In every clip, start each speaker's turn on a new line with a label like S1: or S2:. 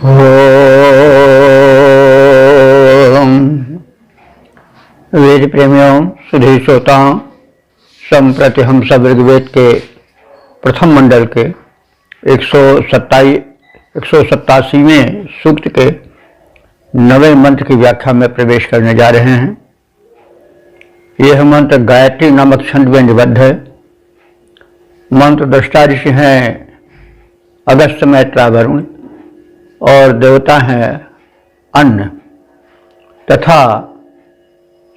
S1: ओम वेद प्रेमियों, सुधी श्रोताओं, संप्रति हम सब ऋग्वेद के प्रथम मंडल के 187वें सूक्त के 9वें मंत्र की व्याख्या में प्रवेश करने जा रहे हैं। यह मंत्र गायत्री नामक छंद में निबद्ध है। मंत्र दृष्टा ऋषि हैं अगस्त्य, मैत्रा, वरुण और देवता हैं अन्न तथा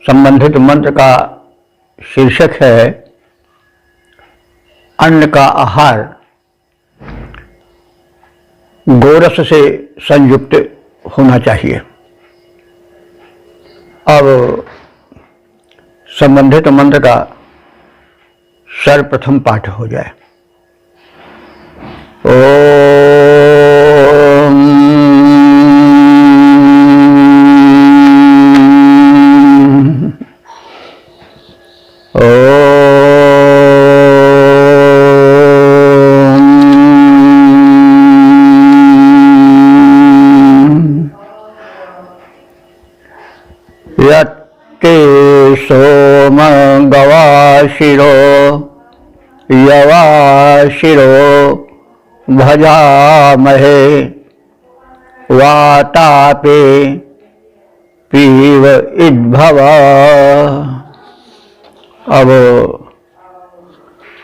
S1: संबंधित मंत्र का शीर्षक है अन्न का आहार गोरस से संयुक्त होना चाहिए। अब संबंधित मंत्र का सर्वप्रथम पाठ हो जाए। यत्ते सोम गवाशिरो यवाशिरो भजामहे वातापे पीव इद्भव। अब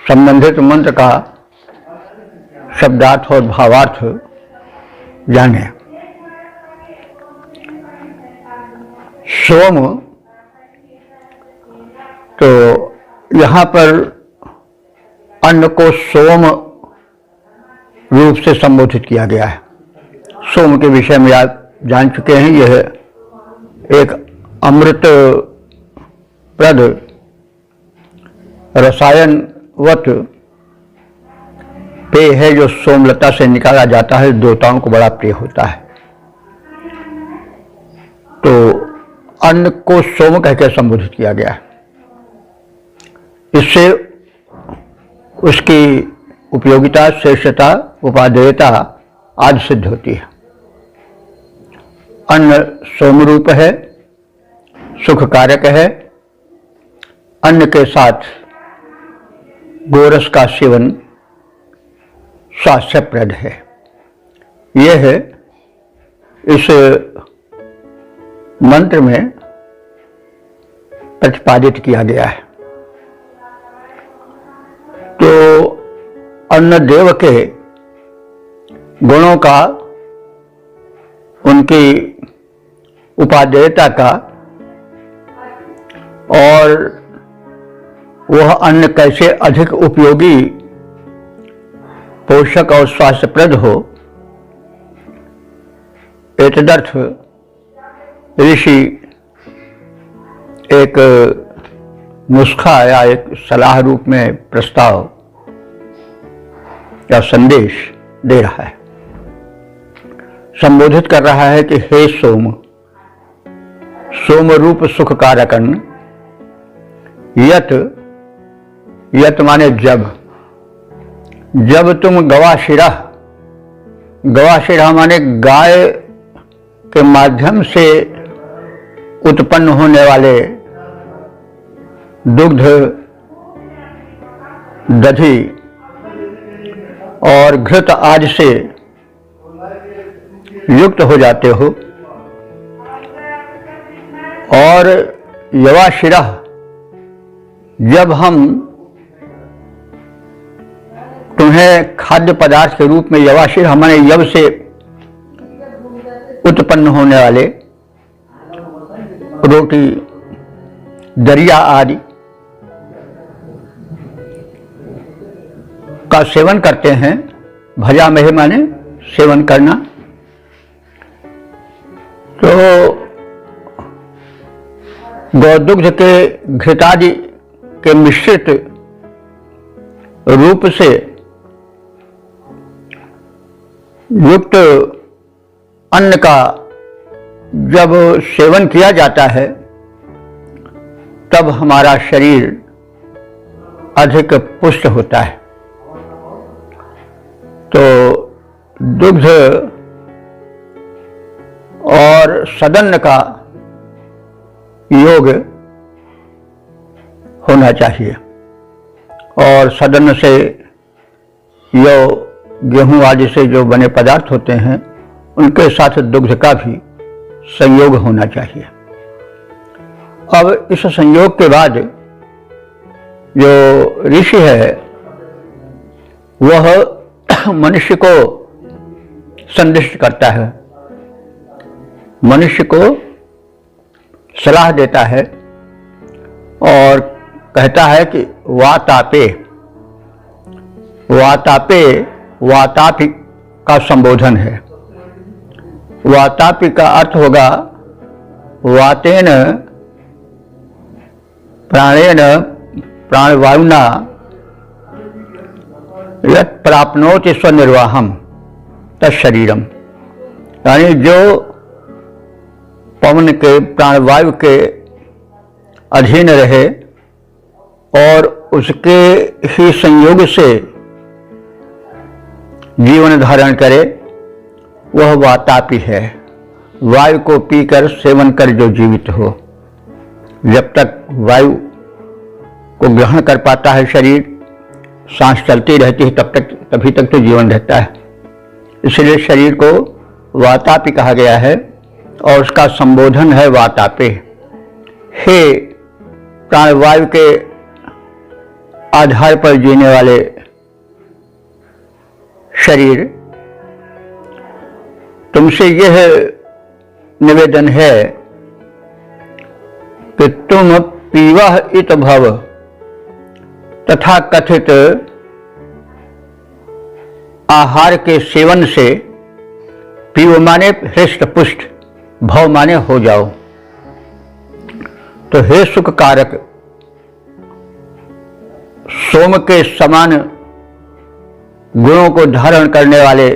S1: संबंधित मंत्र का शब्दार्थ और भावार्थ जाने। सोम, तो यहाँ पर अन्न को सोम रूप से संबोधित किया गया है। सोम के विषय में आप जान चुके हैं। यह एक अमृत प्रद रसायनवत पेय है जो सोमलता से निकाला जाता है, देवताओं को बड़ा प्रिय होता है। तो अन्न को सोम कहकर संबोधित किया गया है। इससे उसकी उपयोगिता, श्रेष्ठता, उपादेयता आदि सिद्ध होती है। अन्न सोम रूप है, सुख कारक है। अन्न के साथ गोरस का सेवन स्वास्थ्यप्रद है। यह है इस मंत्र में प्रतिपादित किया गया है। तो अन्न देव के गुणों का, उनकी उपादेयता का और वह अन्न कैसे अधिक उपयोगी, पोषक और स्वास्थ्यप्रद हो, एतदर्थ ऋषि एक नुस्खा या एक सलाह रूप में प्रस्ताव या संदेश दे रहा है। संबोधित कर रहा है कि हे सोम, सोम रूप सुख कारक अन्न, यत माने जब तुम गवाशिरा माने गाय के माध्यम से उत्पन्न होने वाले दुग्ध, दधि और घृत आदि से युक्त हो जाते हो, और यवाशिरा जब हम तुम्हें खाद्य पदार्थ के रूप में यवाशिर हमारे यव से उत्पन्न होने वाले रोटी, दरिया आदि का सेवन करते हैं। भजा महे माने सेवन करना। तो गौदुग्ध के घृतादि के मिश्रित रूप से युक्त अन्न का जब सेवन किया जाता है तब हमारा शरीर अधिक पुष्ट होता है। तो दुग्ध और सदन का योग होना चाहिए। और सदन से यो गेहूं आदि से जो बने पदार्थ होते हैं उनके साथ दुग्ध का भी संयोग होना चाहिए। अब इस संयोग के बाद जो ऋषि है वह मनुष्य को संदिष्ट करता है, मनुष्य को सलाह देता है और कहता है कि वातापे, वातापे वातापि का संबोधन है। वातापि का अर्थ होगा वातेन प्राणेन प्राणवायुना यत् प्राप्नोति स्वनिर्वाहम तत्शरीरम, यानी जो पवन के प्राणवायु के अधीन रहे और उसके ही संयोग से जीवन धारण करे वह वातापी है। वायु को पीकर सेवन कर जो जीवित हो, जब तक वायु को ग्रहण कर पाता है शरीर, सांस चलती रहती है तभी तक तो जीवन रहता है। इसलिए शरीर को वातापी कहा गया है और उसका संबोधन है वातापे। हे प्राणवायु के आधार पर जीने वाले शरीर, तुमसे यह निवेदन है कि तुम पीवः इत भव, तथा कथित आहार के सेवन से, पीव माने हृष्ट पुष्ट, भव माने हो जाओ। तो हे सुख कारक, सोम के समान गुणों को धारण करने वाले,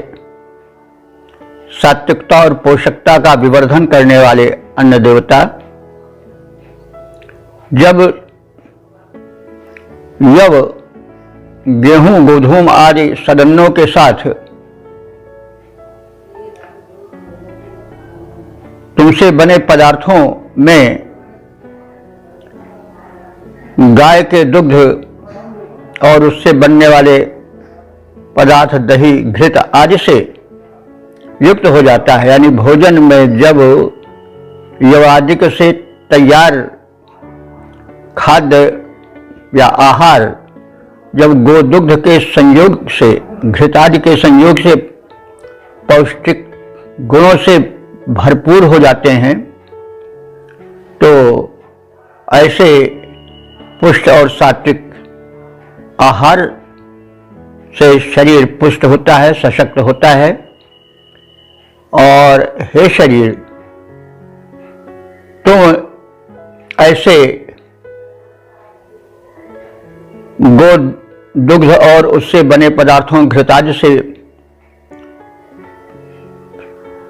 S1: सात्विकता और पोषकता का विवर्धन करने वाले अन्न देवता, जब यव गेहूं गोधूम आदि सदनों के साथ तुमसे बने पदार्थों में गाय के दुग्ध और उससे बनने वाले पदार्थ दही घृत आदि से युक्त हो जाता है, यानी भोजन में जब यवादिक से तैयार खाद्य या आहार जब गोदुग्ध के संयोग से, घृतादि के संयोग से पौष्टिक गुणों से भरपूर हो जाते हैं, तो ऐसे पुष्ट और सात्विक आहार से शरीर पुष्ट होता है, सशक्त होता है। और हे शरीर, तुम ऐसे गो दुग्ध और उससे बने पदार्थों घृतादि से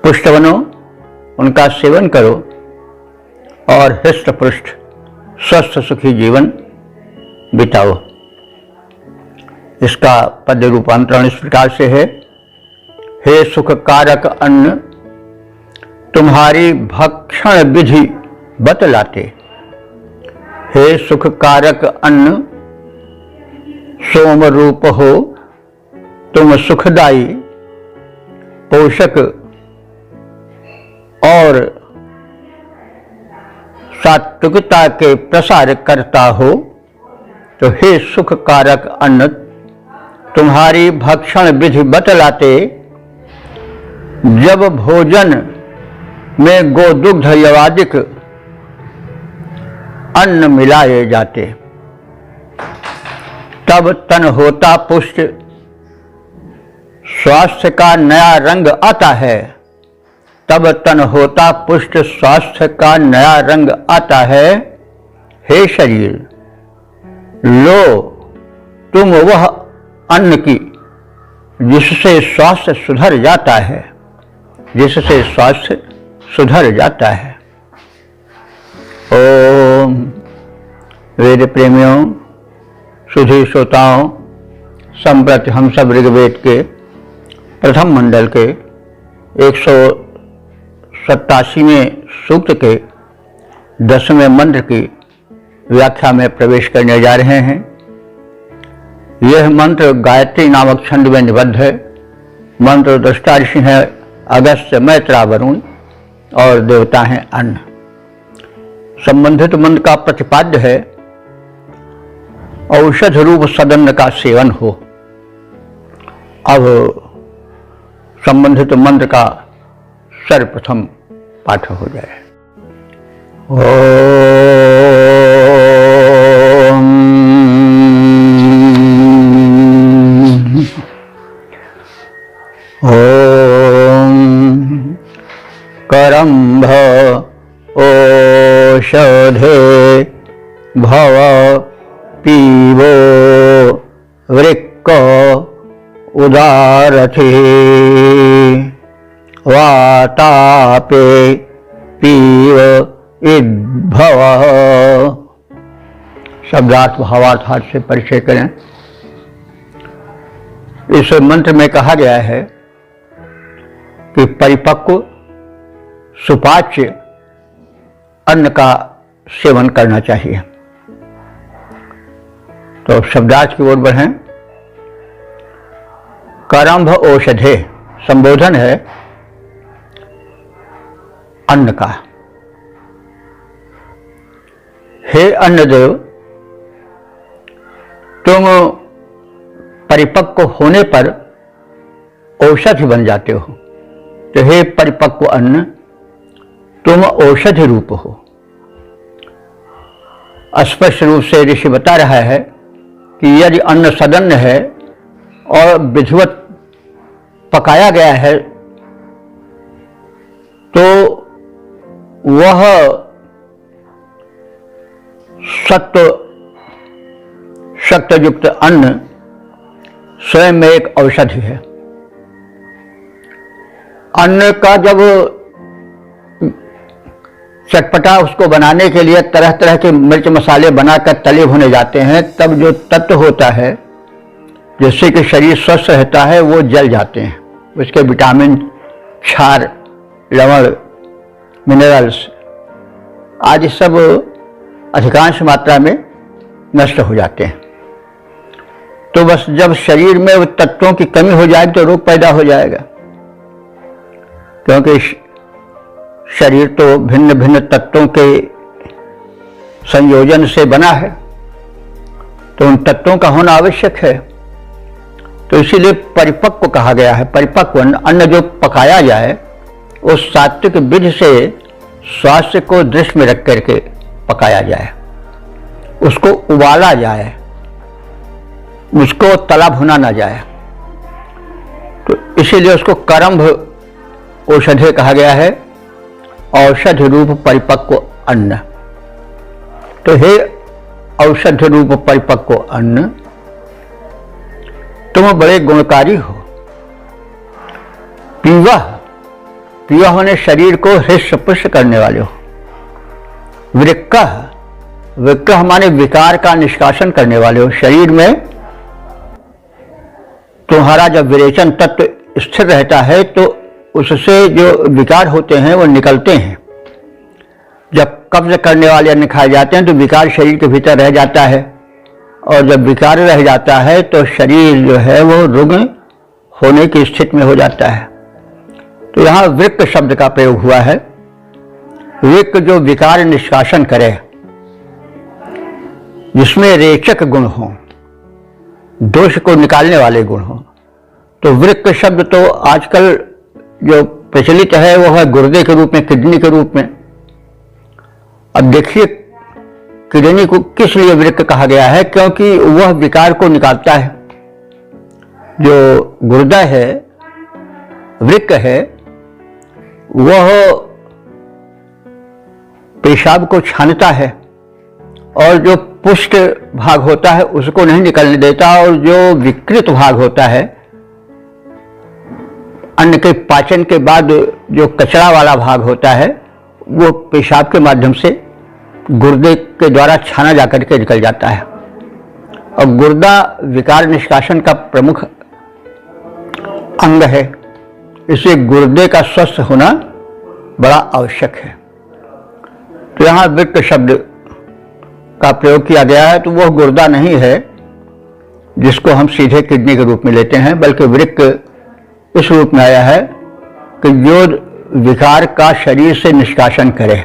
S1: पुष्ट बनो, उनका सेवन करो और हृष्ट पुष्ट स्वस्थ सुखी जीवन बिताओ। इसका पद्य रूपांतरण इस प्रकार से है। हे सुख कारक अन्न, तुम्हारी भक्षण विधि बतलाते। हे सुख कारक अन्न, सोम रूप हो तुम सुखदायी पोषक और सात्विकता के प्रसार करता हो। तो हे सुख कारक अन्न, तुम्हारी भक्षण विधि बतलाते। जब भोजन में गोदुग्ध यवादिक अन्न मिलाए जाते, तब तन होता पुष्ट, स्वास्थ्य का नया रंग आता है। तब तन होता पुष्ट, स्वास्थ्य का नया रंग आता है। हे शरीर, लो तुम वह अन्न की जिससे स्वास्थ्य सुधर जाता है, जिससे स्वास्थ्य सुधर जाता है। ओम वेद प्रेमियों, सुधी श्रोताओं, संप्रति हम सब ऋग्वेद के प्रथम मंडल के 87वें सूक्त के 10वें मंत्र की व्याख्या में प्रवेश करने जा रहे हैं। यह मंत्र गायत्री नामक छंद में निबद्ध है। मंत्र दृष्टा ऋषि हैं अगस्त्य, मैत्रा, वरुण और देवता हैं अन्न। संबंधित मंत्र का प्रतिपाद्य है औषध रूप सदन्न का सेवन हो। अब संबंधित मंत्र का सर्वप्रथम पाठ हो जाए। ओम करंभ ओषधे भव पीवो वृक्क उदारथे वातापे पीव इद्भव। शब्दार्थ भावार्थ से परिचय करें। इस मंत्र में कहा गया है कि परिपक्व सुपाच्य अन्न का सेवन करना चाहिए। तो शब्दार्थ की ओर बढ़ें। करंभ औषधे संबोधन है अन्न का। हे अन्नदेव, तुम परिपक्व होने पर औषधि बन जाते हो। तो हे परिपक्व अन्न, तुम औषधि रूप हो। स्पष्ट रूप से ऋषि बता रहा है कि यदि अन्न सदन्न है और विधिवत पकाया गया है तो वह सत्वयुक्त अन्न स्वयं में एक औषधि है। अन्न का जब चटपटा उसको बनाने के लिए तरह तरह के मिर्च मसाले बनाकर तले भुने जाते हैं, तब जो तत्व होता है जिससे कि शरीर स्वस्थ रहता है वो जल जाते हैं। उसके विटामिन, क्षार, लवण, मिनरल्स आदि सब अधिकांश मात्रा में नष्ट हो जाते हैं। तो बस जब शरीर में उन तत्वों की कमी हो जाएगी तो रोग पैदा हो जाएगा, क्योंकि शरीर तो भिन्न भिन्न तत्वों के संयोजन से बना है, तो उन तत्वों का होना आवश्यक है। तो इसीलिए परिपक्व कहा गया है। परिपक्व अन्न जो पकाया जाए उस सात्विक विधि से स्वास्थ्य को दृष्टि में रख करके पकाया जाए, उसको उबाला जाए, उसको तला भुना ना जाए। तो इसीलिए उसको करंभ औषधे कहा गया है, औषध रूप परिपक्व अन्न। तो हे औषध रूप परिपक्व अन्न, तुम बड़े गुणकारी हो। पीवा, पीवा होने शरीर को हृष्ट पुष्ट करने वाले हो। वृक्क, वृक्क माने विकार का निष्कासन करने वाले हो। शरीर में तुम्हारा जब विरेचन तत्व स्थिर रहता है तो उससे जो विकार होते हैं वो निकलते हैं। जब कब्ज करने वाले अन्न खाए जाते हैं तो विकार शरीर के भीतर रह जाता है, और जब विकार रह जाता है तो शरीर जो है वो रुग्ण होने की स्थिति में हो जाता है। तो यहाँ वृक्क शब्द का प्रयोग हुआ है। वृक्क जो विकार निष्कासन करे, जिसमें रेचक गुण हो, दोष को निकालने वाले गुण हो। तो वृक्क शब्द तो आजकल जो प्रचलित है वो है गुर्दे के रूप में, किडनी के रूप में। अब देखिए किडनी को किस लिए वृक्क कहा गया है, क्योंकि वह विकार को निकालता है। जो गुर्दा है, वृक्क है, वह पेशाब को छानता है, और जो पुष्ट भाग होता है उसको नहीं निकलने देता, और जो विकृत भाग होता है अन्न के पाचन के बाद जो कचरा वाला भाग होता है वो पेशाब के माध्यम से गुर्दे के द्वारा छाना जाकर के निकल जाता है। और गुर्दा विकार निष्कासन का प्रमुख अंग है, इसलिए गुर्दे का स्वस्थ होना बड़ा आवश्यक है। तो यहाँ वृक्क शब्द का प्रयोग किया गया है, तो वह गुर्दा नहीं है जिसको हम सीधे किडनी के रूप में लेते हैं, बल्कि वृक्क इस रूप में आया है कि जो विकार का शरीर से निष्कासन करे।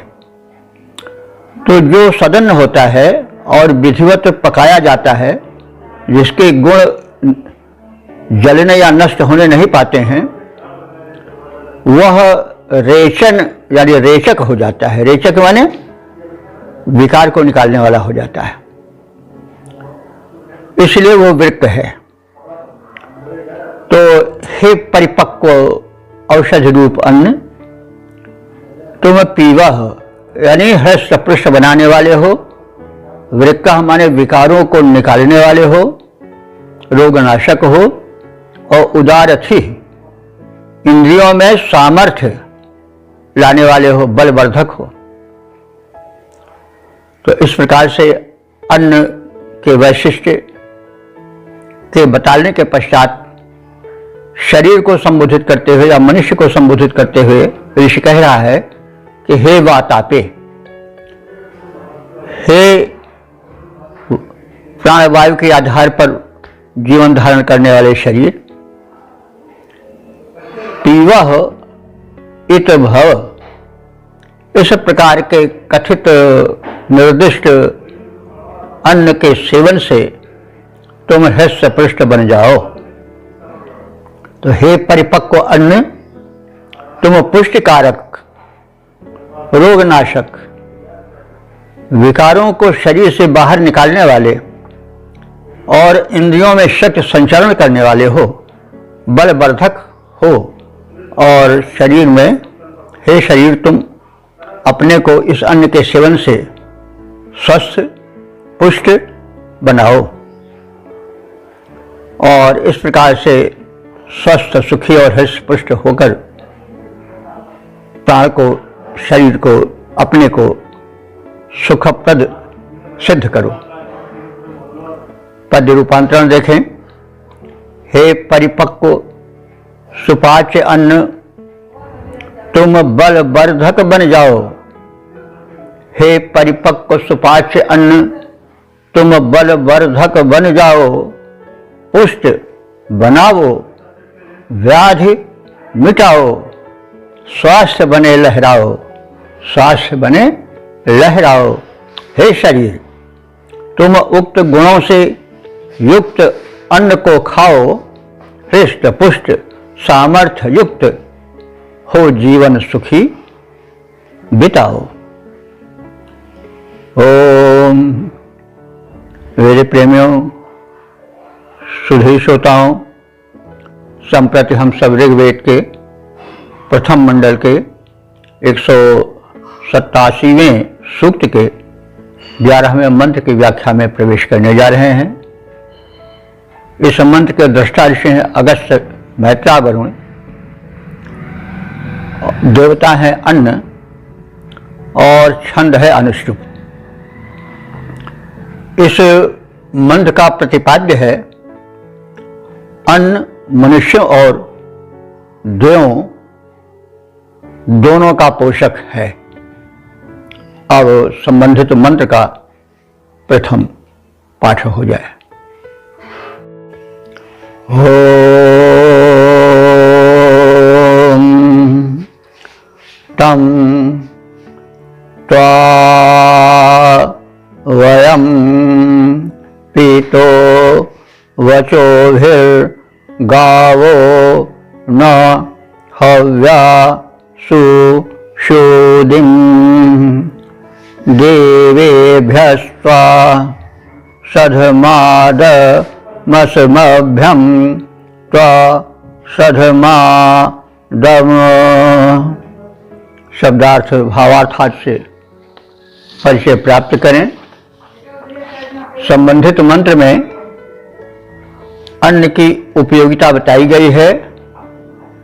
S1: तो जो सदन्न होता है और विधिवत पकाया जाता है, जिसके गुण जलने या नष्ट होने नहीं पाते हैं, वह रेचन यानी रेचक हो जाता है। रेचक माने विकार को निकालने वाला हो जाता है, इसलिए वो वृक्क है। तो हे परिपक्व औषध रूप अन्न, तुम पीवह यानी हृष्ट पुष्ट बनाने वाले हो, वृक्क माने विकारों को निकालने वाले हो, रोगनाशक हो और उदारथि इंद्रियों में सामर्थ्य लाने वाले हो, बलवर्धक हो। तो इस प्रकार से अन्न के वैशिष्ट्य के बताने के पश्चात शरीर को संबोधित करते हुए या मनुष्य को संबोधित करते हुए ऋषि कह रहा है कि हे वातापे, हे प्राणवायु के आधार पर जीवन धारण करने वाले शरीर, पीवह इत भव, इस प्रकार के कथित निर्दिष्ट अन्न के सेवन से तुम हृष्ट पुष्ट बन जाओ। तो हे परिपक्व अन्न, तुम पुष्टिकारक, रोगनाशक, विकारों को शरीर से बाहर निकालने वाले और इंद्रियों में शक्ति संचरण करने वाले हो, बलवर्धक हो, और शरीर में, हे शरीर तुम अपने को इस अन्न के सेवन से स्वस्थ पुष्ट बनाओ और इस प्रकार से स्वस्थ सुखी और हृष्ट पुष्ट होकर प्राण को, शरीर को, अपने को सुखप्रद सिद्ध करो। पद्य रूपांतरण देखें। हे परिपक्व सुपाच्य अन्न, तुम बलवर्धक बन जाओ। हे परिपक्व सुपाच्य अन्न, तुम बलवर्धक बन जाओ, पुष्ट बनाओ, व्याधि मिटाओ, स्वास्थ्य बने लहराओ, स्वास्थ्य बने लहराओ। हे शरीर, तुम उक्त गुणों से युक्त अन्न को खाओ, हृष्ट पुष्ट सामर्थ्य युक्त हो जीवन सुखी बिताओ। ओम। मेरे प्रेमियों, सुधी श्रोताओं, संप्रति हम सब ऋग्वेद के प्रथम मंडल के 187वें सूक्त के 11वें मंत्र की व्याख्या में प्रवेश करने जा रहे हैं। इस मंत्र के दृष्टा ऋषि हैं अगस्त्य, मैत्रा, वरुण। देवता है अन्न और छंद है अनुष्टुप। इस मंत्र का प्रतिपाद्य है अन्न मनुष्यों और देवों दोनों का पोषक है। अब संबंधित मंत्र का प्रथम पाठ हो जाए। ओम तम त्वा वयम पीतो वचोभिर्गावो न हव्या सुशोदिं देवेभ्यस्त्वा सधमादमसमभ्यं त्वा सधमादम। शब्दार्थ भावार्थात से परिचय प्राप्त करें। संबंधित मंत्र में अन्न की उपयोगिता बताई गई है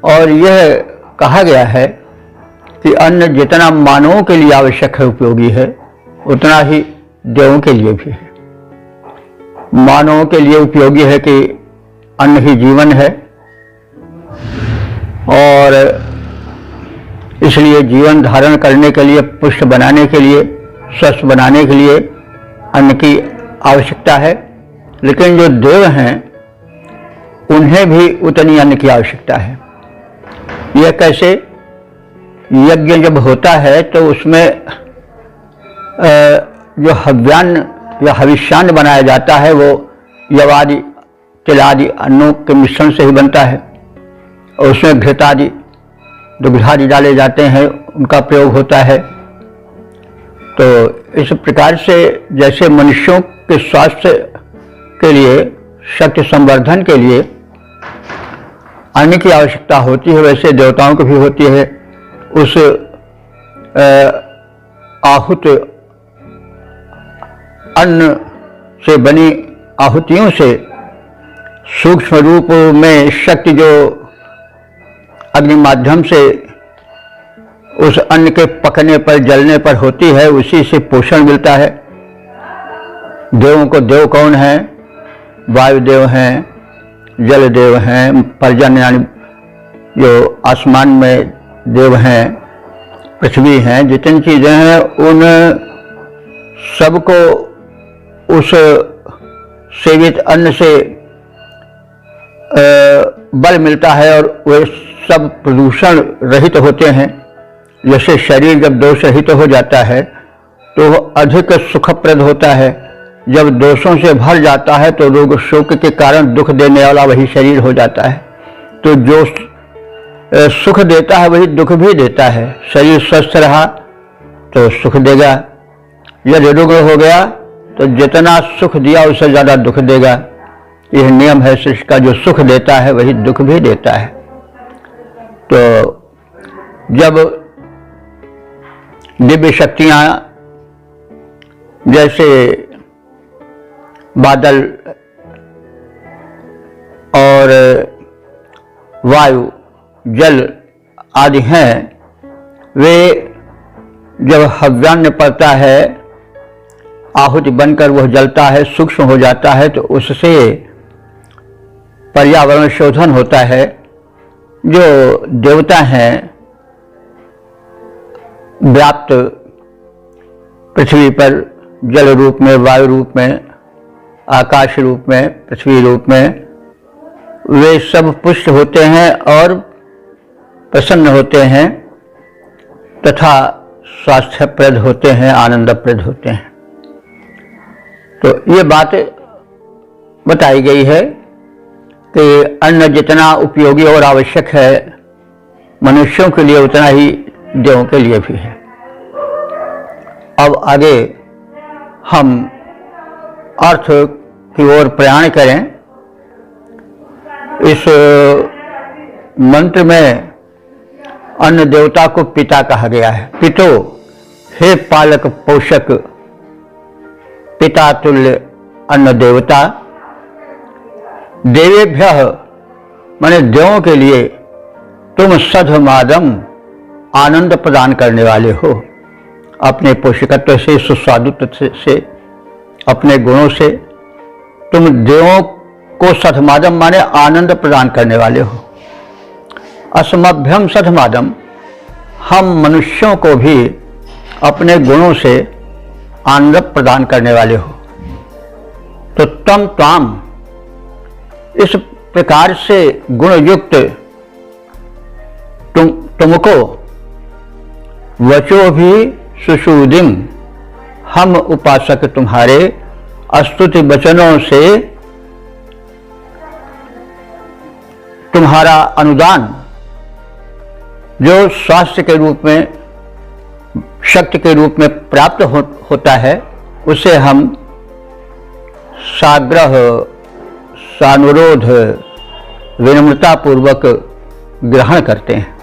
S1: और यह कहा गया है कि अन्न जितना मानवों के लिए आवश्यक है, उपयोगी है, उतना ही देवों के लिए भी है। मानवों के लिए उपयोगी है कि अन्न ही जीवन है और इसलिए जीवन धारण करने के लिए, पुष्ट बनाने के लिए, स्वस्थ बनाने के लिए अन्न की आवश्यकता है। लेकिन जो देव हैं उन्हें भी उतनी अन्न की आवश्यकता है। यह कैसे? यज्ञ जब होता है तो उसमें जो हव्यान्न या हविष्यान्न बनाया जाता है वो यवादि, तिलादि अन्नों के मिश्रण से ही बनता है और उसमें घृतादि, दुग्धादि डाले जाते हैं, उनका प्रयोग होता है। तो इस प्रकार से जैसे मनुष्यों के स्वास्थ्य के लिए, शक्ति संवर्धन के लिए अन्न की आवश्यकता होती है, वैसे देवताओं को भी होती है। उस आहूत अन्न से बनी आहुतियों से सूक्ष्म रूप में शक्ति जो अग्नि माध्यम से उस अन्न के पकने पर, जलने पर होती है, उसी से पोषण मिलता है। देवों को देव कौन है? वायुदेव हैं, जल देव हैं, पर्जन्य यानी जो आसमान में देव हैं, पृथ्वी हैं, जितनी चीजें हैं उन सबको उस सेवित अन्न से बल मिलता है और वे सब प्रदूषण रहित होते हैं। जैसे शरीर जब दोष रहित हो जाता है तो वह अधिक सुखप्रद होता है। जब दोषों से भर जाता है तो रोग शोक के कारण दुख देने वाला वही शरीर हो जाता है। तो जो सुख देता है वही दुख भी देता है। शरीर स्वस्थ रहा तो सुख देगा, यदि रुग्ण हो गया तो जितना सुख दिया उससे ज्यादा दुख देगा। यह नियम है सृष्टि का, जो सुख देता है वही दुख भी देता है। तो जब दिव्य शक्तियां जैसे बादल और वायु, जल आदि हैं, वे जब हव्यान्न पड़ता है, आहुति बनकर वह जलता है, सूक्ष्म हो जाता है, तो उससे पर्यावरण शोधन होता है। जो देवता हैं व्याप्त पृथ्वी पर जल रूप में, वायु रूप में, आकाश रूप में, पृथ्वी रूप में, वे सब पुष्ट होते हैं और प्रसन्न होते हैं तथा स्वास्थ्यप्रद होते हैं, आनंदप्रद होते हैं। तो ये बात बताई गई है कि अन्न जितना उपयोगी और आवश्यक है मनुष्यों के लिए, उतना ही देवों के लिए भी है। अब आगे हम अर्थ की ओर प्रयाण करें। इस मंत्र में अन्न देवता को पिता कहा गया है। पितो, हे पालक पोषक, पिता तुल्य अन्न देवता। देवेभ्यः माने देवों के लिए तुम सधमादम आनंद प्रदान करने वाले हो। अपने पोषकत्व से, सुस्वादुत्व से, अपने गुणों से तुम देवों को सधमादम माने आनंद प्रदान करने वाले हो। असमभ्यम सधमादम, हम मनुष्यों को भी अपने गुणों से आनंद प्रदान करने वाले हो। तो तम ताम, इस प्रकार से गुणयुक्त तुमको वचो भी सुशूदिम, हम उपासक तुम्हारे स्तुति वचनों से तुम्हारा अनुदान जो स्वास्थ्य के रूप में, शक्ति के रूप में प्राप्त होता है, उसे हम साग्रह, सानुरोध, विनम्रता पूर्वक ग्रहण करते हैं,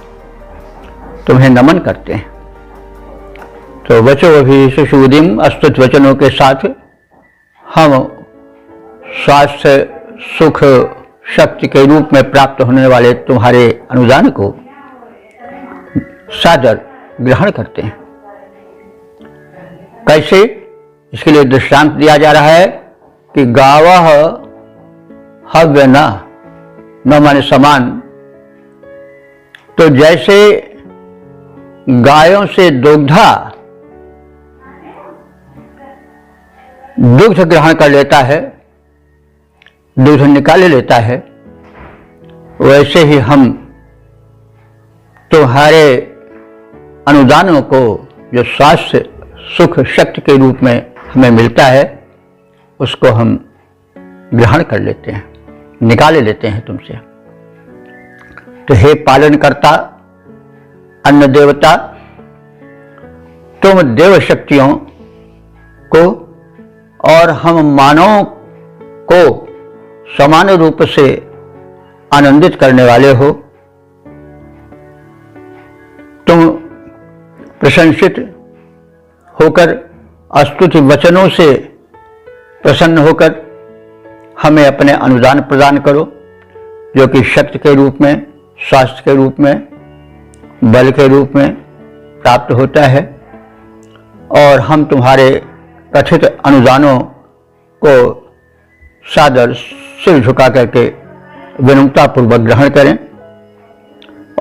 S1: तुम्हें नमन करते हैं। तो वचो भी सुशूदिम, स्तुत वचनों के साथ हम स्वास्थ्य, सुख, शक्ति के रूप में प्राप्त होने वाले तुम्हारे अनुदान को सादर ग्रहण करते हैं। कैसे? इसके लिए दृष्टांत दिया जा रहा है कि गावः हव्य न माने समान। तो जैसे गायों से दुग्ध ग्रहण कर लेता है, दूध निकाल लेता है, वैसे ही हम तुम्हारे अनुदानों को जो स्वास्थ्य सुख शक्ति के रूप में हमें मिलता है उसको हम ग्रहण कर लेते हैं, निकाले लेते हैं तुमसे। तो हे पालन करता अन्न देवता, तुम देव शक्तियों को और हम मानवों को समान रूप से आनंदित करने वाले हो। तुम प्रशंसित होकर स्तुति वचनों से प्रसन्न होकर हमें अपने अनुदान प्रदान करो, जो कि शक्ति के रूप में, स्वास्थ्य के रूप में, बल के रूप में प्राप्त होता है। और हम तुम्हारे कथित अनुदानों को सादर सिर झुका करके विनम्रतापूर्वक ग्रहण करें।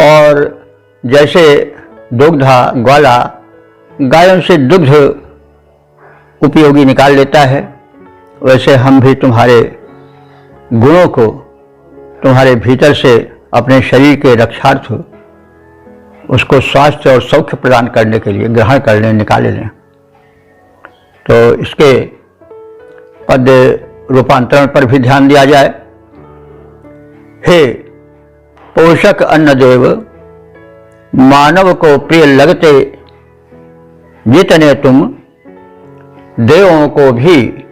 S1: और जैसे दुग्धा ग्वाला गायों से दुग्ध उपयोगी निकाल लेता है, वैसे हम भी तुम्हारे गुणों को तुम्हारे भीतर से अपने शरीर के रक्षार्थ उसको स्वास्थ्य और सौख्य प्रदान करने के लिए ग्रहण कर लें, निकाल लें। तो इसके पद रूपांतरण पर भी ध्यान दिया जाए। हे पोषक अन्नदेव, मानव को प्रिय लगते जितने तुम देवों को भी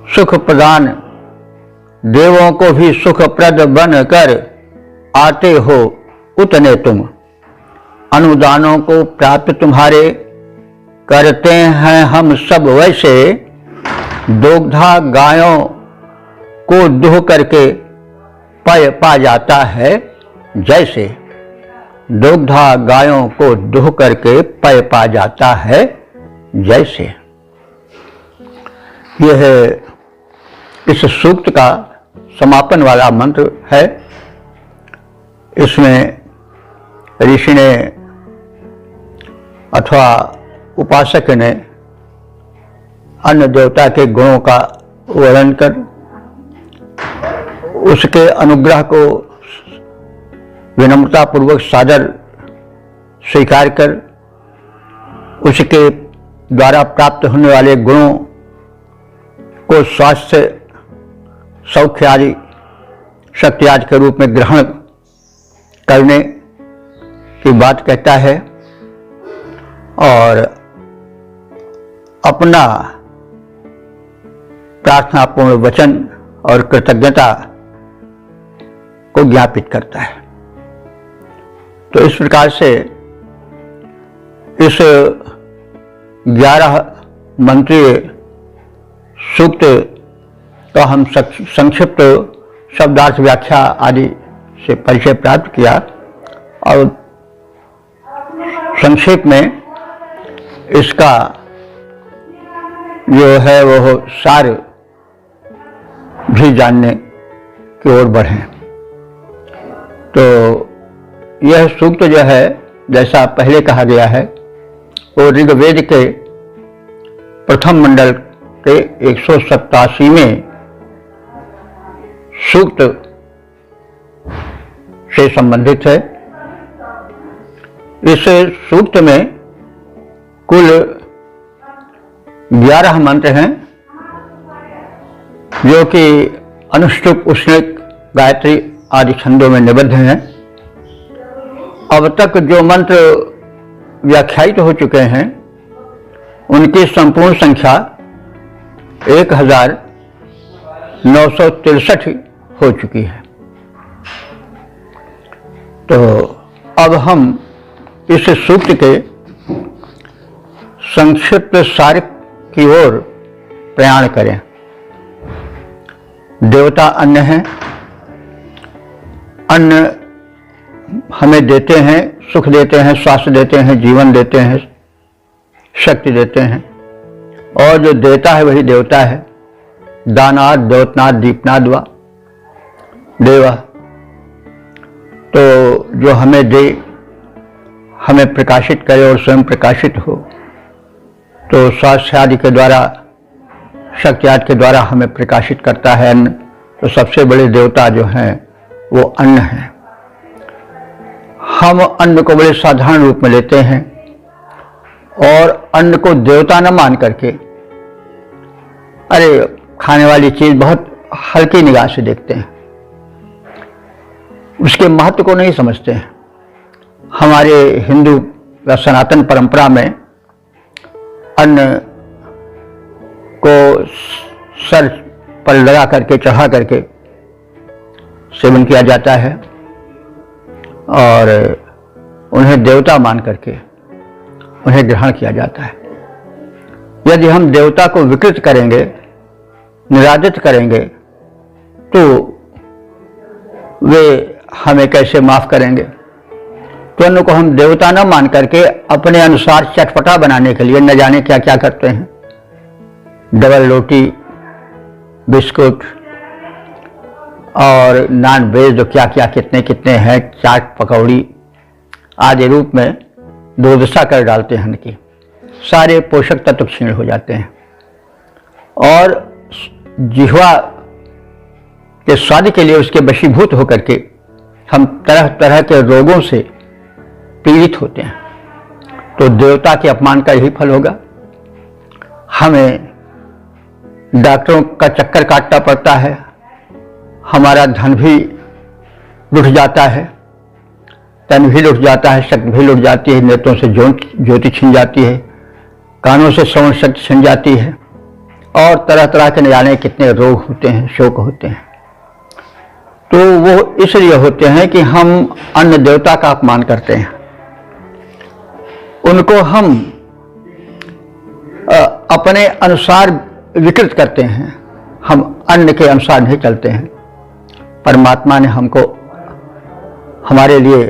S1: सुख प्रदान, देवों को भी सुखप्रद बन कर आते हो, उतने तुम अनुदानों को प्राप्त तुम्हारे करते हैं हम सब। वैसे दुग्धा गायों को दुह करके पय पा जाता है, जैसे दुग्धा गायों को दुह करके पय पा जाता है जैसे। यह इस सूक्त का समापन वाला मंत्र है। इसमें ऋषि ने अथवा उपासक ने अन्न देवता के गुणों का वर्णन कर उसके अनुग्रह को विनम्रतापूर्वक सादर स्वीकार कर उसके द्वारा प्राप्त होने वाले गुणों को स्वास्थ्य सौख्य आदि शक्ति आदि के रूप में ग्रहण करने की बात कहता है। और अपना प्रार्थनापूर्ण वचन और कृतज्ञता को ज्ञापित करता है। तो इस प्रकार से इस 11 मंत्रीय सूक्त का हम संक्षिप्त शब्दार्थ व्याख्या आदि से परिचय प्राप्त किया और संक्षेप में इसका जो है वह सार भी जानने की ओर बढ़े। तो यह सूक्त जो है, जैसा पहले कहा गया है, वो ऋग्वेद के प्रथम मंडल के 187वें सूक्त से संबंधित है। इस सूक्त में कुल 11 मंत्र हैं, जो कि अनुष्टुप, उष्णिक, गायत्री आदि छंदों में निबद्ध हैं। अब तक जो मंत्र व्याख्यायित हो चुके हैं उनकी संपूर्ण संख्या 1963 हो चुकी है। तो अब हम इस सूक्त के संक्षिप्त सार की ओर प्रयाण करें। देवता अन्न है, अन्न हमें देते हैं, सुख देते हैं, स्वास्थ्य देते हैं, जीवन देते हैं, शक्ति देते हैं। और जो देता है वही देवता है। दानाद द्योतनाद दीपनाद वा देवा। तो जो हमें दे, हमें प्रकाशित करे और स्वयं प्रकाशित हो। तो स्वास्थ्य आदि के द्वारा, शक्ति आदि के द्वारा हमें प्रकाशित करता है अन्न। तो सबसे बड़े देवता जो हैं वो अन्न है। हम अन्न को बड़े साधारण रूप में लेते हैं और अन्न को देवता न मान करके अरे खाने वाली चीज बहुत हल्की निगाह से देखते हैं, उसके महत्व को नहीं समझते हैं। हमारे हिंदू व सनातन परंपरा में अन्न को सर पर लगा करके, चढ़ा करके सेवन किया जाता है और उन्हें देवता मान करके उन्हें ग्रहण किया जाता है। यदि हम देवता को विकृत करेंगे, निरादित करेंगे, तो वे हमें कैसे माफ करेंगे। तो अन्न को हम देवता न मान करके अपने अनुसार चटपटा बनाने के लिए न जाने क्या क्या करते हैं। डबल रोटी, बिस्कुट और नॉन वेज जो क्या क्या कितने कितने हैं, चाट पकौड़ी आदि रूप में दुर्दशा कर डालते हैं अन्न की। सारे पोषक तत्व क्षीण हो जाते हैं और जिह्वा के स्वाद के लिए उसके वशीभूत होकर के हम तरह तरह के रोगों से पीड़ित होते हैं। तो देवता के अपमान का यही फल होगा। हमें डॉक्टरों का चक्कर काटना पड़ता है, हमारा धन भी लुट जाता है, तन भी लुट जाता है, शक्ति भी लुट जाती है, नेत्रों से ज्योति छिन जाती है, कानों से श्रवण शक्ति छिन जाती है और तरह तरह के न जाने कितने रोग होते हैं, शोक होते हैं। तो वो इसलिए होते हैं कि हम अन्न देवता का अपमान करते हैं। उनको हम अपने अनुसार विकृत करते हैं, हम अन्न के अनुसार नहीं चलते हैं। परमात्मा ने हमको हमारे लिए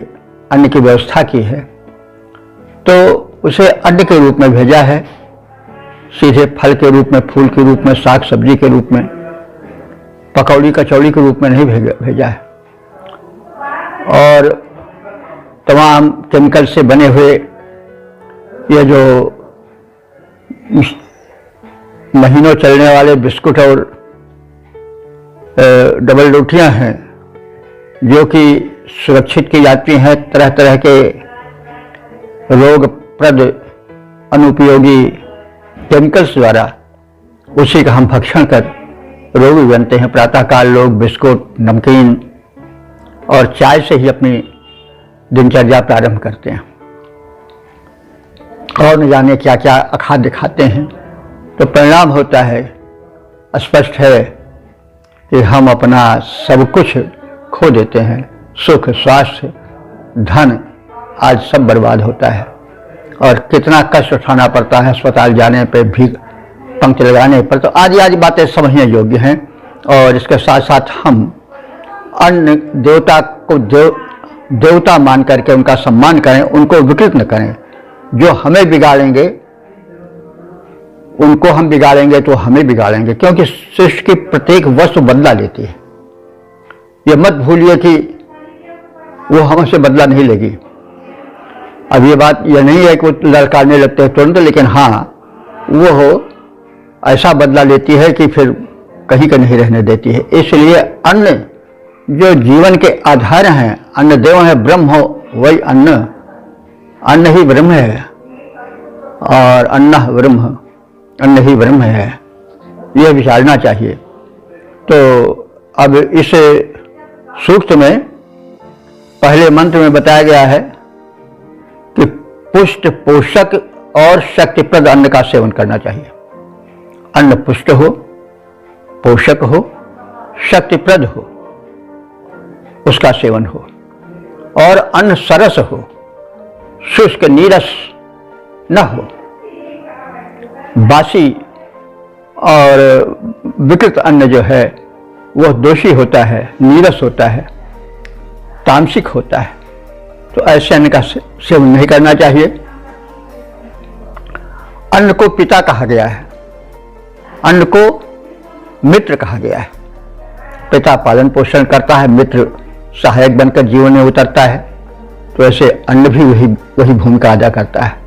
S1: अन्न की व्यवस्था की है, तो उसे अन्न के रूप में भेजा है, सीधे फल के रूप में, फूल के रूप में, साग सब्जी के रूप में, पकौड़ी कचौड़ी के रूप में नहीं भेजा है। और तमाम केमिकल से बने हुए ये जो महीनों चलने वाले बिस्कुट और डबल रोटियां हैं, जो कि सुरक्षित की जाती हैं तरह तरह के रोगप्रद अनुपयोगी केमिकल्स द्वारा, उसी का हम भक्षण कर रोगी बनते हैं। प्रातःकाल लोग बिस्कुट, नमकीन और चाय से ही अपनी दिनचर्या प्रारंभ करते हैं और न जाने क्या क्या अखाद्य खाते हैं। तो परिणाम होता है, स्पष्ट है कि हम अपना सब कुछ खो देते हैं। सुख, स्वास्थ्य, धन आज सब बर्बाद होता है और कितना कष्ट उठाना पड़ता है अस्पताल जाने पे, भी पंक्ति लगाने पर। तो आदि आदि बातें समझने योग्य हैं। और इसके साथ साथ हम अन्न देवता को देवता मान करके उनका सम्मान करें, उनको विकृत न करें। जो हमें बिगाड़ेंगे उनको हम बिगाड़ेंगे तो हमें बिगाड़ेंगे, क्योंकि सृष्टि की प्रत्येक वस्तु बदला लेती है। ये मत भूलिए कि वो हमसे बदला नहीं लेगी। अब ये बात यह नहीं है कि वो ललकारने लगते हैं तुरंत, लेकिन हाँ वो ऐसा बदला लेती है कि फिर कहीं का नहीं रहने देती है। इसलिए अन्न जो जीवन के आधार हैं, अन्न देव है, ब्रह्म हो वही अन्न, अन्न ही ब्रह्म है और अन्न ब्रह्म, अन्न ही ब्रह्म है, यह विचारना चाहिए। तो अब इस सूक्त में पहले मंत्र में बताया गया है कि पुष्ट, पोषक और शक्तिप्रद अन्न का सेवन करना चाहिए। अन्न पुष्ट हो, पोषक हो, शक्तिप्रद हो, उसका सेवन हो। और अन्न सरस हो, शुष्क नीरस न हो। बासी और विकृत अन्न जो है वह दोषी होता है, नीरस होता है, तामसिक होता है। तो ऐसे अन्न का सेवन नहीं करना चाहिए। अन्न को पिता कहा गया है, अन्न को मित्र कहा गया है। पिता पालन पोषण करता है, मित्र सहायक बनकर जीवन में उतरता है। तो ऐसे अन्न भी वही भूमिका अदा करता है।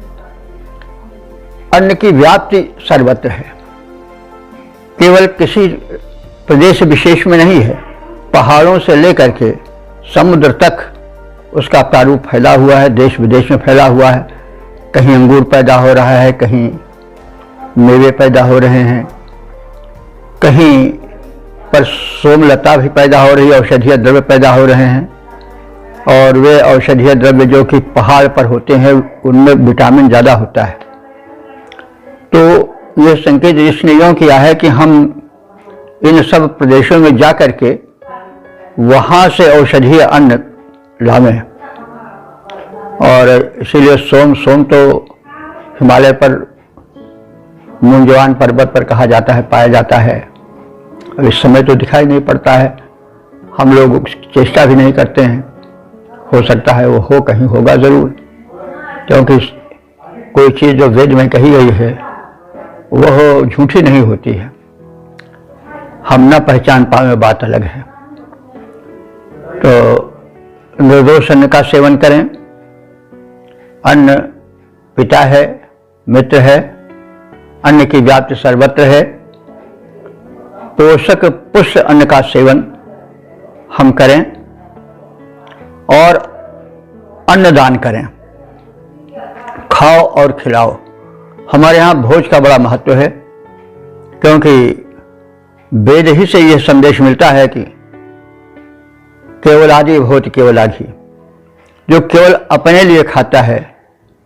S1: अन्न की व्याप्ति सर्वत्र है, केवल किसी प्रदेश विशेष में नहीं है। पहाड़ों से लेकर के समुद्र तक उसका प्रारूप फैला हुआ है, देश विदेश में फैला हुआ है। कहीं अंगूर पैदा हो रहा है, कहीं मेवे पैदा हो रहे हैं, कहीं पर सोमलता भी पैदा हो रही है, औषधीय द्रव्य पैदा हो रहे हैं। और वे औषधीय द्रव्य जो कि पहाड़ पर होते हैं उनमें विटामिन ज़्यादा होता है। तो यह संकेत ऋषि ने यूँ किया है कि हम इन सब प्रदेशों में जा कर के वहाँ से औषधीय अन्न लावें। और इसीलिए सोम तो हिमालय पर मूंजवान पर्वत पर कहा जाता है, पाया जाता है। अब इस समय तो दिखाई नहीं पड़ता है, हम लोग चेष्टा भी नहीं करते हैं। हो सकता है वो हो, कहीं होगा ज़रूर, क्योंकि कोई चीज़ जो वेद में कही गई है वह झूठी नहीं होती है। हम न पहचान पाए बात अलग है। तो निर्दोष अन्न का सेवन करें। अन्न पिता है, मित्र है, अन्न की व्याप्ति सर्वत्र है। पोषक पुष्ट अन्न का सेवन हम करें और अन्नदान करें। खाओ और खिलाओ। हमारे यहाँ भोज का बड़ा महत्व है, क्योंकि वेद ही से यह संदेश मिलता है कि केवलादि भोज केवलाधि। जो केवल अपने लिए खाता है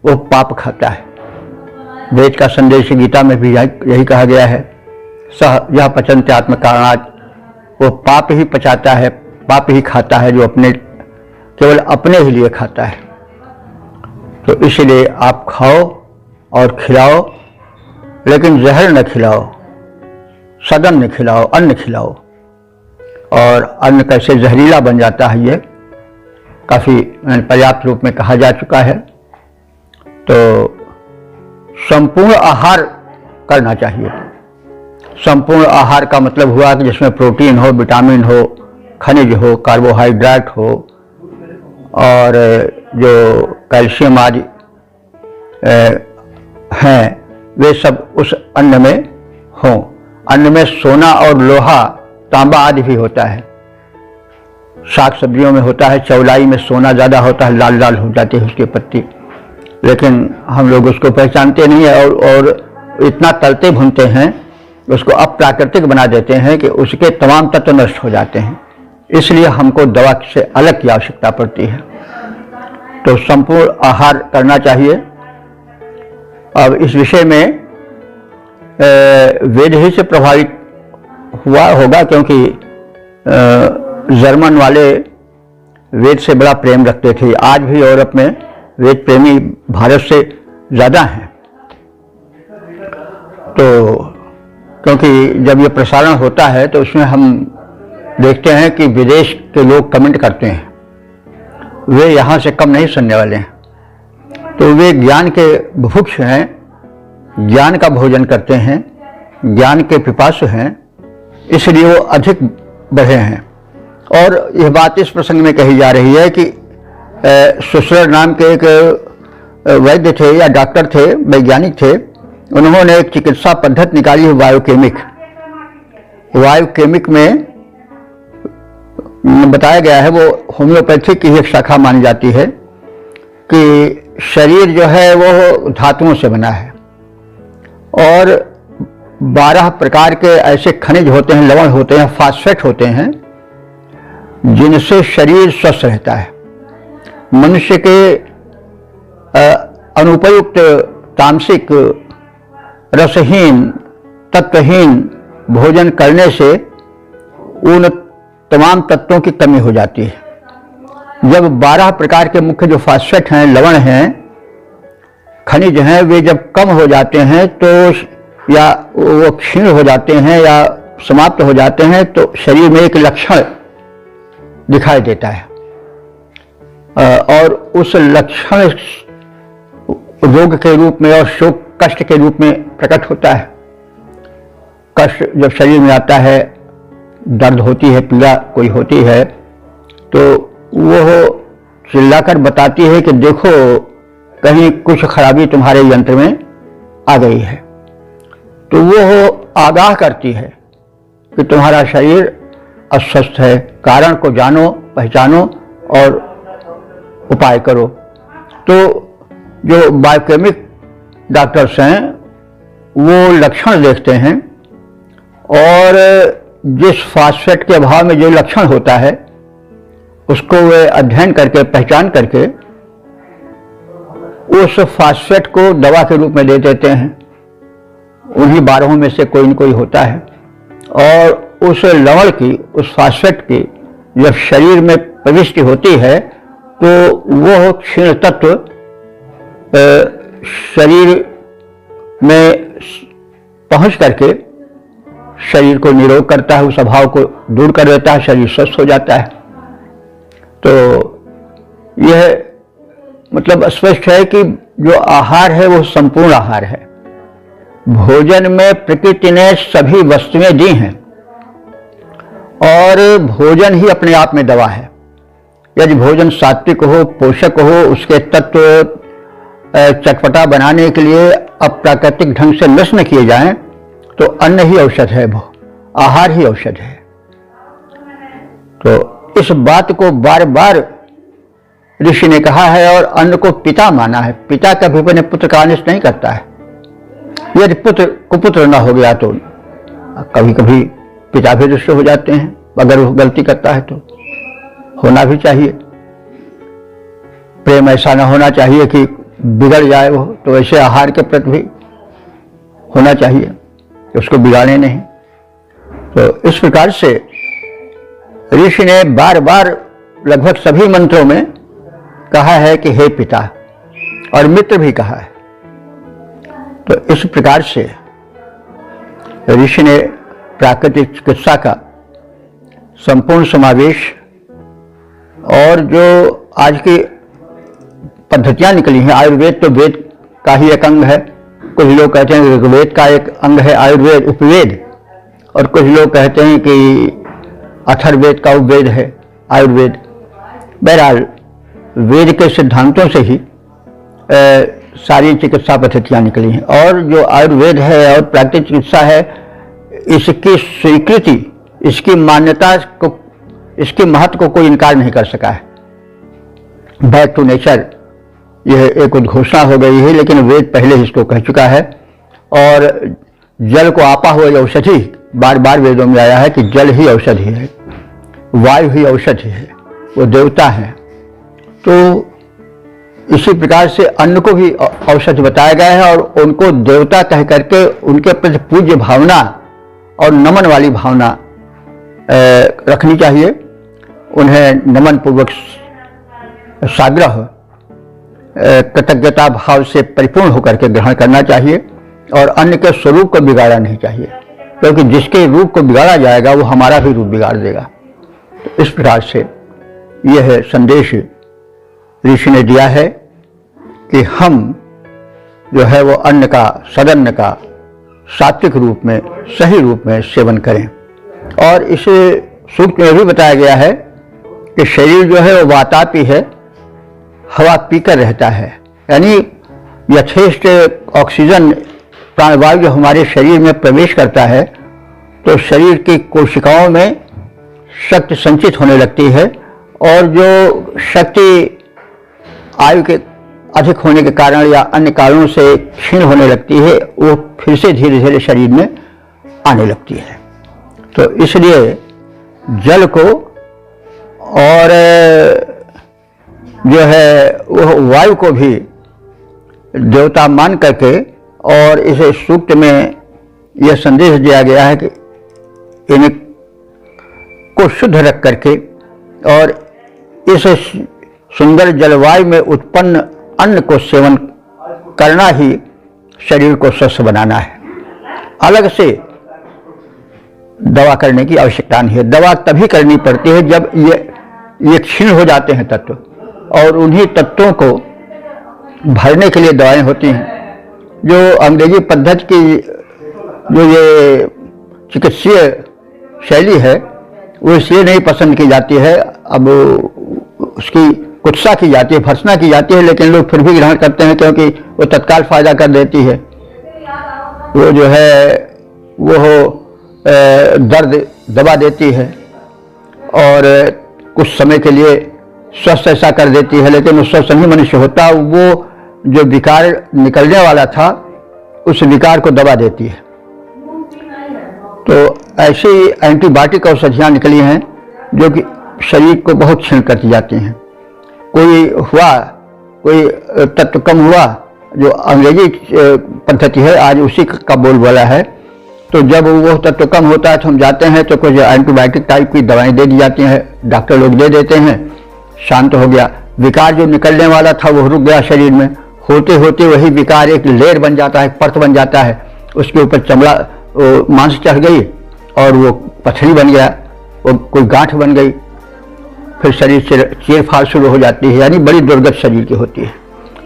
S1: वो पाप खाता है। वेद का संदेश गीता में भी यही कहा गया है, सह यह पचन्ते आत्म कारणात्। वो पाप ही पचाता है, पाप ही खाता है जो केवल अपने ही लिए खाता है। तो इसलिए आप खाओ और खिलाओ, लेकिन जहर न खिलाओ, सदन न खिलाओ, अन्न खिलाओ। और अन्न कैसे जहरीला बन जाता है ये काफ़ी पर्याप्त रूप में कहा जा चुका है। तो संपूर्ण आहार करना चाहिए। संपूर्ण आहार का मतलब हुआ कि जिसमें प्रोटीन हो, विटामिन हो, खनिज हो, कार्बोहाइड्रेट हो और जो कैल्शियम आदि हैं वे सब उस अन्न में हों। अन्न में सोना और लोहा, तांबा आदि भी होता है। साग सब्जियों में होता है, चौलाई में सोना ज़्यादा होता है, लाल लाल हो जाती है उसकी पत्ती, लेकिन हम लोग उसको पहचानते नहीं है और इतना तलते भूनते हैं, उसको अप्राकृतिक बना देते हैं कि उसके तमाम तत्व नष्ट हो जाते हैं। इसलिए हमको दवा से अलग की आवश्यकता पड़ती है। तो संपूर्ण आहार करना चाहिए। अब इस विषय में वेद ही से प्रभावित हुआ होगा, क्योंकि जर्मन वाले वेद से बड़ा प्रेम रखते थे। आज भी यूरोप में वेद प्रेमी भारत से ज़्यादा हैं। तो क्योंकि जब ये प्रसारण होता है तो उसमें हम देखते हैं कि विदेश के लोग कमेंट करते हैं, वे यहाँ से कम नहीं सुनने वाले हैं। तो वे ज्ञान के बुभुक्ष हैं, ज्ञान का भोजन करते हैं, ज्ञान के पिपासु हैं, इसलिए वो अधिक बढ़े हैं। और यह बात इस प्रसंग में कही जा रही है कि सुश्रर नाम के एक वैद्य थे या डॉक्टर थे, वैज्ञानिक थे। उन्होंने एक चिकित्सा पद्धति निकाली है बायोकेमिक। बायोकेमिक में बताया गया है, वो होम्योपैथिक की एक शाखा मानी जाती है, कि शरीर जो है वो धातुओं से बना है और 12 प्रकार के ऐसे खनिज होते हैं, लवण होते हैं, फास्फेट होते हैं, जिनसे शरीर स्वस्थ रहता है। मनुष्य के अनुपयुक्त, तामसिक, रसहीन, तत्वहीन भोजन करने से उन तमाम तत्वों की कमी हो जाती है। जब 12 प्रकार के मुख्य जो फास्फेट हैं, लवण हैं, खनिज हैं, वे जब कम हो जाते हैं तो या वो क्षीण हो जाते हैं या समाप्त हो जाते हैं, तो शरीर में एक लक्षण दिखाई देता है और उस लक्षण रोग के रूप में और शोक कष्ट के रूप में प्रकट होता है। कष्ट जब शरीर में आता है, दर्द होती है, पीड़ा कोई होती है, तो वो चिल्लाकर बताती है कि देखो कहीं कुछ खराबी तुम्हारे यंत्र में आ गई है। तो वो आगाह करती है कि तुम्हारा शरीर अस्वस्थ है, कारण को जानो, पहचानो और उपाय करो। तो जो बायोकेमिक डॉक्टर्स हैं वो लक्षण देखते हैं और जिस फास्फेट के अभाव में जो लक्षण होता है उसको वे अध्ययन करके, पहचान करके उस फास्फेट को दवा के रूप में दे देते हैं। उन्हीं 12 में से कोई न कोई होता है और उस लवण की, उस फास्फेट की जब शरीर में प्रविष्टि होती है तो वह क्षीण तत्व शरीर में पहुंच करके शरीर को निरोग करता है, उस अभाव को दूर कर देता है, शरीर स्वस्थ हो जाता है। तो यह मतलब स्पष्ट है कि जो आहार है वो संपूर्ण आहार है। भोजन में प्रकृति ने सभी वस्तुएं दी हैं और भोजन ही अपने आप में दवा है। यदि भोजन सात्विक हो, पोषक हो, उसके तत्व चटपटा बनाने के लिए अप्राकृतिक ढंग से नष्ट न किए जाएं तो अन्न ही औषध है, आहार ही औषध है। तो इस बात को बार बार ऋषि ने कहा है और अन्न को पिता माना है। पिता कभी अपने पुत्र का अनिष्ट नहीं करता है। यदि पुत्र कुपुत्र न हो गया तो कभी कभी पिता भी दुष्ट हो जाते हैं, अगर वो गलती करता है तो होना भी चाहिए। प्रेम ऐसा न होना चाहिए कि बिगड़ जाए वो, तो ऐसे आहार के प्रति भी होना चाहिए, उसको बिगाड़े नहीं। तो इस प्रकार से ऋषि ने बार बार लगभग सभी मंत्रों में कहा है कि हे पिता, और मित्र भी कहा है। तो इस प्रकार से ऋषि ने प्राकृतिक चिकित्सा का संपूर्ण समावेश और जो आज की पद्धतियां निकली हैं, आयुर्वेद तो वेद का ही एक अंग है। कुछ लोग कहते हैं कि वेद का एक अंग है आयुर्वेद, उपवेद, और कुछ लोग कहते हैं कि अथर्ववेद का उपवेद है आयुर्वेद। बहरहाल वेद के सिद्धांतों से ही सारी चिकित्सा पद्धतियां निकली हैं और जो आयुर्वेद है और प्राकृतिक चिकित्सा है, इसकी स्वीकृति, इसकी मान्यता को, इसके महत्व को कोई इनकार नहीं कर सका है। बैक टू नेचर यह एक उद्घोषणा हो गई है, लेकिन वेद पहले ही इसको कह चुका है। और जल को आपा हुआ औषधि, बार बार वेदों में आया है कि जल ही औषधि है, वायु ही औषधि है, वो देवता है। तो इसी प्रकार से अन्न को भी औषधि बताया गया है और उनको देवता कह करके उनके प्रति पूज्य भावना और नमन वाली भावना रखनी चाहिए। उन्हें नमन पूर्वक साग्रह कृतज्ञता भाव से परिपूर्ण होकर के ग्रहण करना चाहिए और अन्य के स्वरूप को बिगाड़ा नहीं चाहिए, क्योंकि जिसके रूप को बिगाड़ा जाएगा वो हमारा भी रूप बिगाड़ देगा। तो इस प्रकार से यह संदेश ऋषि ने दिया है कि हम जो है वो अन्न का, सदन्न का सात्विक रूप में, सही रूप में सेवन करें। और इसे सूक्त में भी बताया गया है कि शरीर जो है वो वातापी है, हवा पीकर रहता है, यानी यथेष्ट ऑक्सीजन प्राणवायु जो हमारे शरीर में प्रवेश करता है तो शरीर की कोशिकाओं में शक्ति संचित होने लगती है और जो शक्ति आयु के अधिक होने के कारण या अन्य कारणों से क्षीण होने लगती है, वो फिर से धीरे धीरे शरीर में आने लगती है। तो इसलिए जल को और जो है वह वायु को भी देवता मान करके, और इसे सूक्त में यह संदेश दिया गया है कि इनको शुद्ध रख करके और इस सुंदर जलवायु में उत्पन्न अन्न को सेवन करना ही शरीर को स्वस्थ बनाना है। अलग से दवा करने की आवश्यकता नहीं है। दवा तभी करनी पड़ती है जब ये क्षीण हो जाते हैं तत्व, और उन्हीं तत्वों को भरने के लिए दवाएं होती हैं। जो अंग्रेजी पद्धति की जो ये चिकित्सीय शैली है वो इसलिए नहीं पसंद की जाती है। अब उसकी कुत्सा की जाती है, भर्त्सना की जाती है, लेकिन लोग फिर भी ग्रहण करते हैं क्योंकि वो तत्काल फायदा कर देती है। वो जो है वो दर्द दबा देती है और कुछ समय के लिए स्वस्थ ऐसा कर देती है, लेकिन वो स्वस्थ नहीं मनुष्य होता, वो जो विकार निकलने वाला था उस विकार को दबा देती है। तो ऐसी एंटीबायोटिक औषधियाँ निकली हैं जो कि शरीर को बहुत क्षीण करती जाती हैं। कोई तत्व कम हुआ, जो अंग्रेजी पद्धति है, आज उसी का बोलबाला है। तो जब वो तत्व कम होता है तो हम जाते हैं तो कुछ एंटीबायोटिक टाइप की दवाएं दे दी जाती हैं, डॉक्टर लोग दे देते हैं, शांत हो गया। विकार जो निकलने वाला था वो रुक गया शरीर में, होते होते वही विकार एक लेयर बन जाता है, परत बन जाता है, उसके ऊपर चमड़ा मांस चढ़ गई और वो पथरी बन गया, वो कोई गांठ बन गई, फिर शरीर से चीर फाड़ शुरू हो जाती है, यानी बड़ी दुर्गत शरीर की होती है।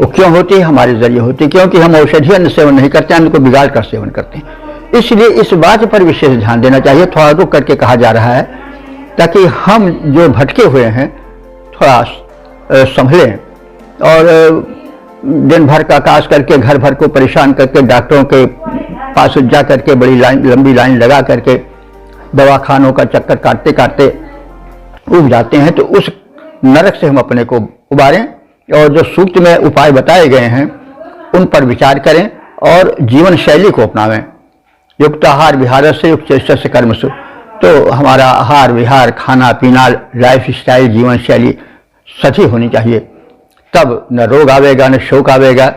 S1: वो क्यों होती है? हमारे जरिए होती है, क्योंकि हम औषधि सेवन नहीं करते हैं, उनको बिगाड़ कर सेवन करते हैं। इसलिए इस बात पर विशेष ध्यान देना चाहिए, थोड़ा रुक करके कहा जा रहा है, ताकि हम जो भटके हुए हैं थोड़ा संभलें और दिन भर का काज करके घर भर को परेशान करके डॉक्टरों के पास जा करके बड़ी लंबी लाइन लगा करके दवाखानों का चक्कर काटते काटते उब जाते हैं। तो उस नरक से हम अपने को उबारें और जो सूक्त में उपाय बताए गए हैं उन पर विचार करें और जीवन शैली को अपनावें। युक्त आहार विहार से युक्त चेष्टा से कर्मसु। तो हमारा आहार विहार, खाना पीना, लाइफ स्टाइल, जीवन शैली सही होनी चाहिए, तब न रोग आवेगा, न शोक आवेगा,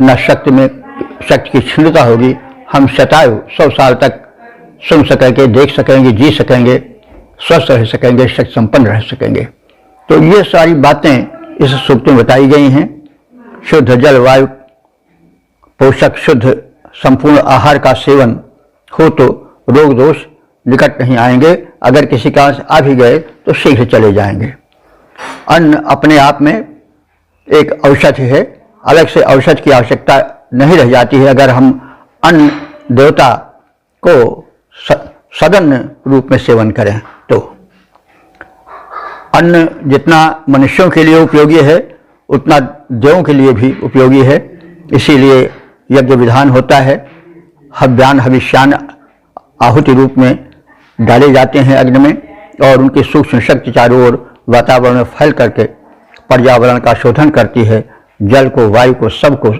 S1: न शक्ति की क्षीणता होगी। हम शतायु 100 साल तक सुन सकेंगे, देख सकेंगे, जी सकेंगे, स्वस्थ रह सकेंगे, शक्ति संपन्न रह सकेंगे। तो ये सारी बातें इस सूक्त में बताई गई हैं। शुद्ध जल, वायु, पोषक, शुद्ध संपूर्ण आहार का सेवन हो तो रोग दोष निकट नहीं आएंगे, अगर किसी का आ भी गए तो शीघ्र चले जाएंगे। अन्न अपने आप में एक औषधि है, अलग से औषध की आवश्यकता नहीं रह जाती है अगर हम अन्न देवता को सदन रूप में सेवन करें। तो अन्न जितना मनुष्यों के लिए उपयोगी है उतना देवों के लिए भी उपयोगी है, इसीलिए यज्ञ विधान होता है। हव्यान हविष्यान आहुति रूप में डाले जाते हैं अग्नि में और उनकी सूक्ष्म शक्ति चारों ओर वातावरण में फैल करके पर्यावरण का शोधन करती है, जल को, वायु को, सबको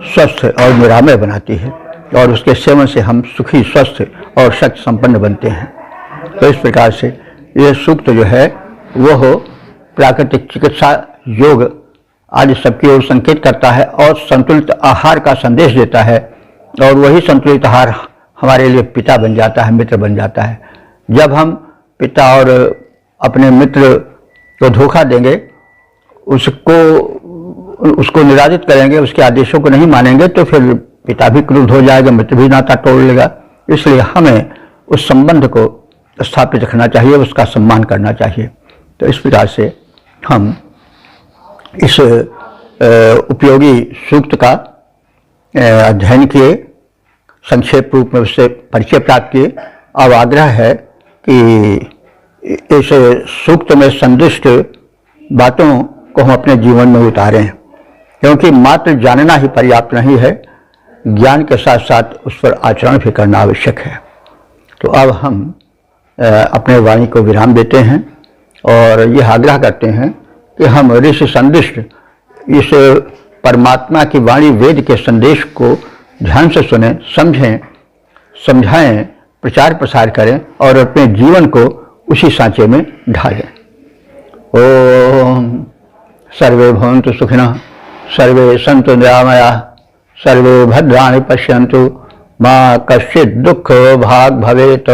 S1: स्वस्थ और निरामय बनाती है और उसके सेवन से हम सुखी, स्वस्थ और शक्ति संपन्न बनते हैं। तो इस प्रकार से ये सूक्त जो है वो प्राकृतिक चिकित्सा, योग आदि सबकी ओर संकेत करता है और संतुलित आहार का संदेश देता है और वही संतुलित आहार हमारे लिए पिता बन जाता है, मित्र बन जाता है। जब हम पिता और अपने मित्र को धोखा देंगे, उसको निराजित करेंगे, उसके आदेशों को नहीं मानेंगे, तो फिर पिता भी क्रुद्ध हो जाएगा, मित्र भी नाता तोड़ लेगा। इसलिए हमें उस संबंध को स्थापित रखना चाहिए, उसका सम्मान करना चाहिए। तो इस प्रकार से हम इस उपयोगी सूक्त का अध्ययन किए, संक्षेप रूप में उससे परिचय प्राप्त किए। अब आग्रह है कि इस सूक्त में संदिष्ट बातों को हम अपने जीवन में उतारें, क्योंकि मात्र जानना ही पर्याप्त नहीं है, ज्ञान के साथ साथ उस पर आचरण भी करना आवश्यक है। तो अब हम अपने वाणी को विराम देते हैं और यह आग्रह करते हैं कि हम ऋषि संदिष्ट इस परमात्मा की वाणी, वेद के संदेश को ध्यान से सुने, समझें, समझाएं, प्रचार प्रसार करें और अपने जीवन को उसी सांचे में ढालें। ओम सर्वे भवन्तु सुखिनः, सर्वे सन्तु निरामयाः, सर्वे भद्राणि पश्यन्तु, मा कश्चित् दुःख भाग् भवेत्।